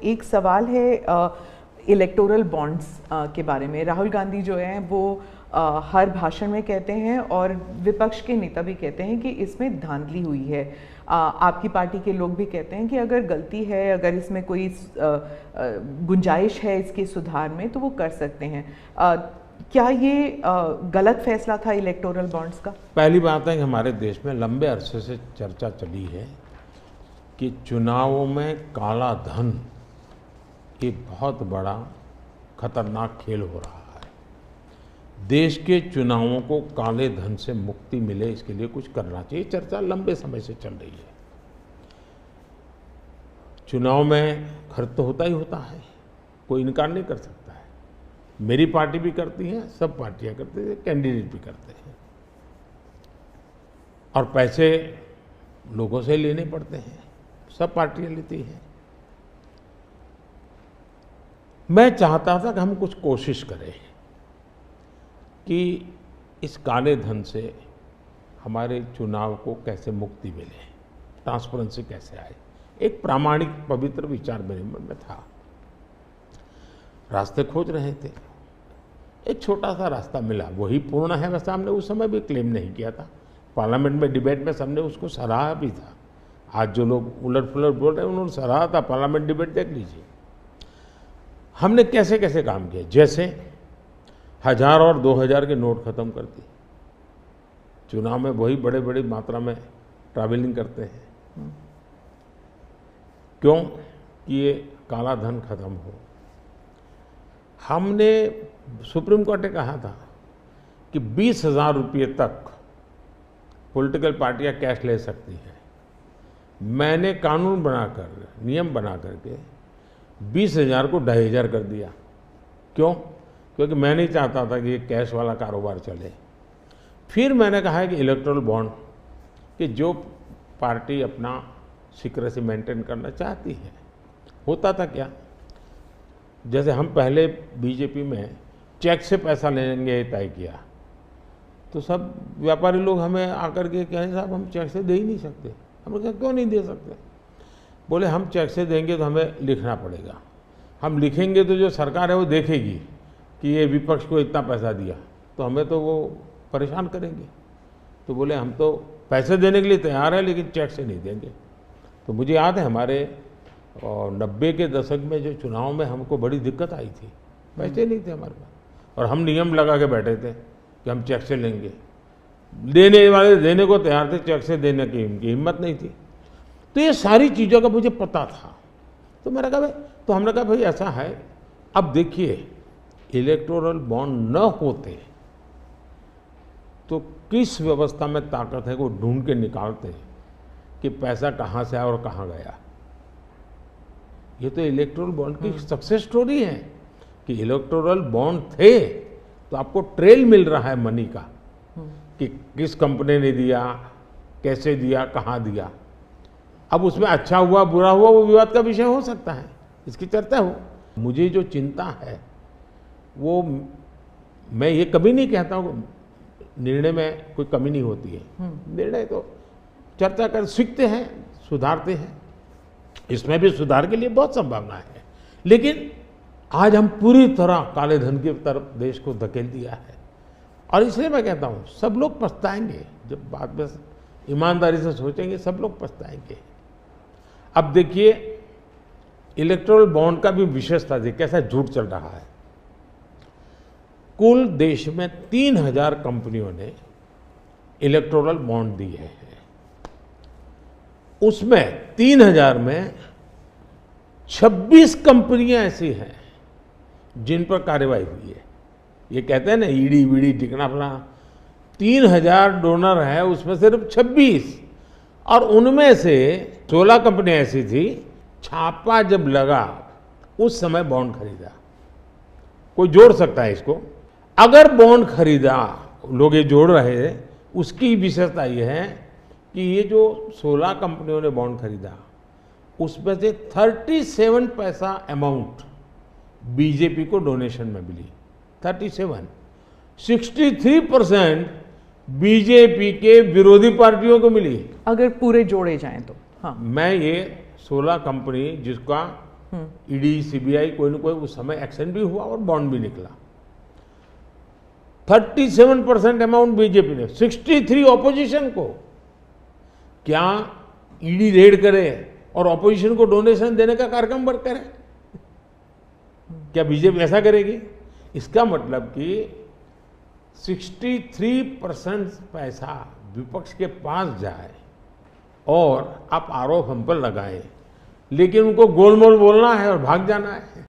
एक सवाल है इलेक्टोरल बॉन्ड्स के बारे में। राहुल गांधी जो हैं वो हर भाषण में कहते हैं और विपक्ष के नेता भी कहते हैं कि इसमें धांधली हुई है। आपकी पार्टी के लोग भी कहते हैं कि अगर गलती है, अगर इसमें कोई गुंजाइश है इसके सुधार में तो वो कर सकते हैं। क्या ये गलत फैसला था इलेक्टोरल बॉन्ड्स का? पहली बात है कि हमारे देश में लंबे अरसे से चर्चा चली है कि चुनावों में काला धन एक बहुत बड़ा खतरनाक खेल हो रहा है। देश के चुनावों को काले धन से मुक्ति मिले, इसके लिए कुछ करना चाहिए। चर्चा लंबे समय से चल रही है। चुनाव में खर्च तो होता ही होता है, कोई इनकार नहीं कर सकता है। मेरी पार्टी भी करती है, सब पार्टियां करती है, कैंडिडेट भी करते हैं और पैसे लोगों से लेने पड़ते हैं, सब पार्टियां लेती हैं। मैं चाहता था कि हम कुछ कोशिश करें कि इस काले धन से हमारे चुनाव को कैसे मुक्ति मिले, ट्रांसपेरेंसी कैसे आए। एक प्रामाणिक पवित्र विचार मेरे मन में था। रास्ते खोज रहे थे, एक छोटा सा रास्ता मिला, वही पूर्ण है। वैसे हमने उस समय भी क्लेम नहीं किया था, पार्लियामेंट में डिबेट में सबने उसको सराहा भी था। आज जो लोग उलट पुलट बोल रहे हैं उन्होंने सराहा था, पार्लियामेंट डिबेट देख लीजिए। हमने कैसे कैसे काम किया, जैसे 1000 और 2000 के नोट खत्म कर दिए। चुनाव में वही बड़े बड़ी मात्रा में ट्रैवलिंग करते हैं, क्यों कि ये काला धन खत्म हो। हमने सुप्रीम कोर्ट ने कहा था कि 20,000 रुपये तक पॉलिटिकल पार्टियां कैश ले सकती हैं। मैंने कानून बनाकर, नियम बना करके 20,000 को 2,500 कर दिया। क्यों? क्योंकि मैं नहीं चाहता था कि ये कैश वाला कारोबार चले। फिर मैंने कहा है कि इलेक्टोरल बॉन्ड, कि जो पार्टी अपना सीक्रेसी मेंटेन करना चाहती है। होता था क्या, जैसे हम पहले बीजेपी में चेक से पैसा लेंगे तय किया, तो सब व्यापारी लोग हमें आकर के कहें साहब हम चेक से दे ही नहीं सकते। हमने कहा क्यों नहीं दे सकते? बोले हम चेक से देंगे तो हमें लिखना पड़ेगा, हम लिखेंगे तो जो सरकार है वो देखेगी कि ये विपक्ष को इतना पैसा दिया, तो हमें तो वो परेशान करेंगे। तो बोले हम तो पैसे देने के लिए तैयार है लेकिन चेक से नहीं देंगे। तो मुझे याद है हमारे 90 के दशक में जो चुनाव में हमको बड़ी दिक्कत आई थी, पैसे नहीं थे हमारे पास और हम नियम लगा के बैठे थे कि हम चेक से लेंगे। देने वाले देने को तैयार थे, चेक से देने की उनकी हिम्मत नहीं थी। तो ये सारी चीज़ों का मुझे पता था। तो मैंने कहा भाई, तो हमने कहा भाई ऐसा है, अब देखिए इलेक्टोरल बॉन्ड न होते तो किस व्यवस्था में ताकत है वो ढूंढ के निकालते कि पैसा कहाँ से आया और कहाँ गया। ये तो इलेक्टोरल बॉन्ड की सक्सेस स्टोरी है कि इलेक्टोरल बॉन्ड थे तो आपको ट्रेल मिल रहा है मनी का, कि किस कंपनी ने दिया, कैसे दिया, कहाँ दिया। अब उसमें अच्छा हुआ बुरा हुआ वो विवाद का विषय हो सकता है, इसकी चर्चा हो। मुझे जो चिंता है वो, मैं ये कभी नहीं कहता हूँ निर्णय में कोई कमी नहीं होती है। निर्णय तो चर्चा कर सीखते हैं, सुधारते हैं, इसमें भी सुधार के लिए बहुत संभावना है। लेकिन आज हम पूरी तरह काले धन की तरफ देश को धकेल दिया है और इसलिए मैं कहता हूँ सब लोग पछताएंगे। जब बात में ईमानदारी से सोचेंगे सब लोग पछताएंगे। अब देखिए इलेक्टोरल बॉन्ड का भी विशेषता थी, कैसा झूठ चल रहा है। कुल देश में 3,000 कंपनियों ने इलेक्टोरल बॉन्ड दिए हैं। उसमें 3,000 में 26 कंपनियां ऐसी हैं जिन पर कार्रवाई हुई है। ये कहते हैं ना ईडी वीडी टिकना फला, 3,000 डोनर है, उसमें सिर्फ 26, और उनमें से 16 कंपनियां ऐसी थी छापा जब लगा उस समय बॉन्ड खरीदा। कोई जोड़ सकता है इसको, अगर बॉन्ड खरीदा, लोग ये जोड़ रहे हैं, उसकी विशेषता ये है कि ये जो 16 कंपनियों ने बॉन्ड खरीदा उसमें से 37 पैसा अमाउंट बीजेपी को डोनेशन में मिली। 37, 63% बीजेपी के विरोधी पार्टियों को मिली। अगर पूरे जोड़े जाएं तो। हाँ, मैं ये 16 कंपनी जिसका ईडी सीबीआई कोई न कोई उस समय एक्शन भी हुआ और बॉन्ड भी निकला। 37% अमाउंट बीजेपी ने, 63 ऑपोजिशन को। क्या ईडी रेड करे और ऑपोजिशन को डोनेशन देने का कार्यक्रम वर्क करे? क्या बीजेपी ऐसा करेगी? इसका मतलब कि 63% पैसा विपक्ष के पास जाए और आप आरोप हम पर लगाएं, लेकिन उनको गोलमोल बोलना है और भाग जाना है।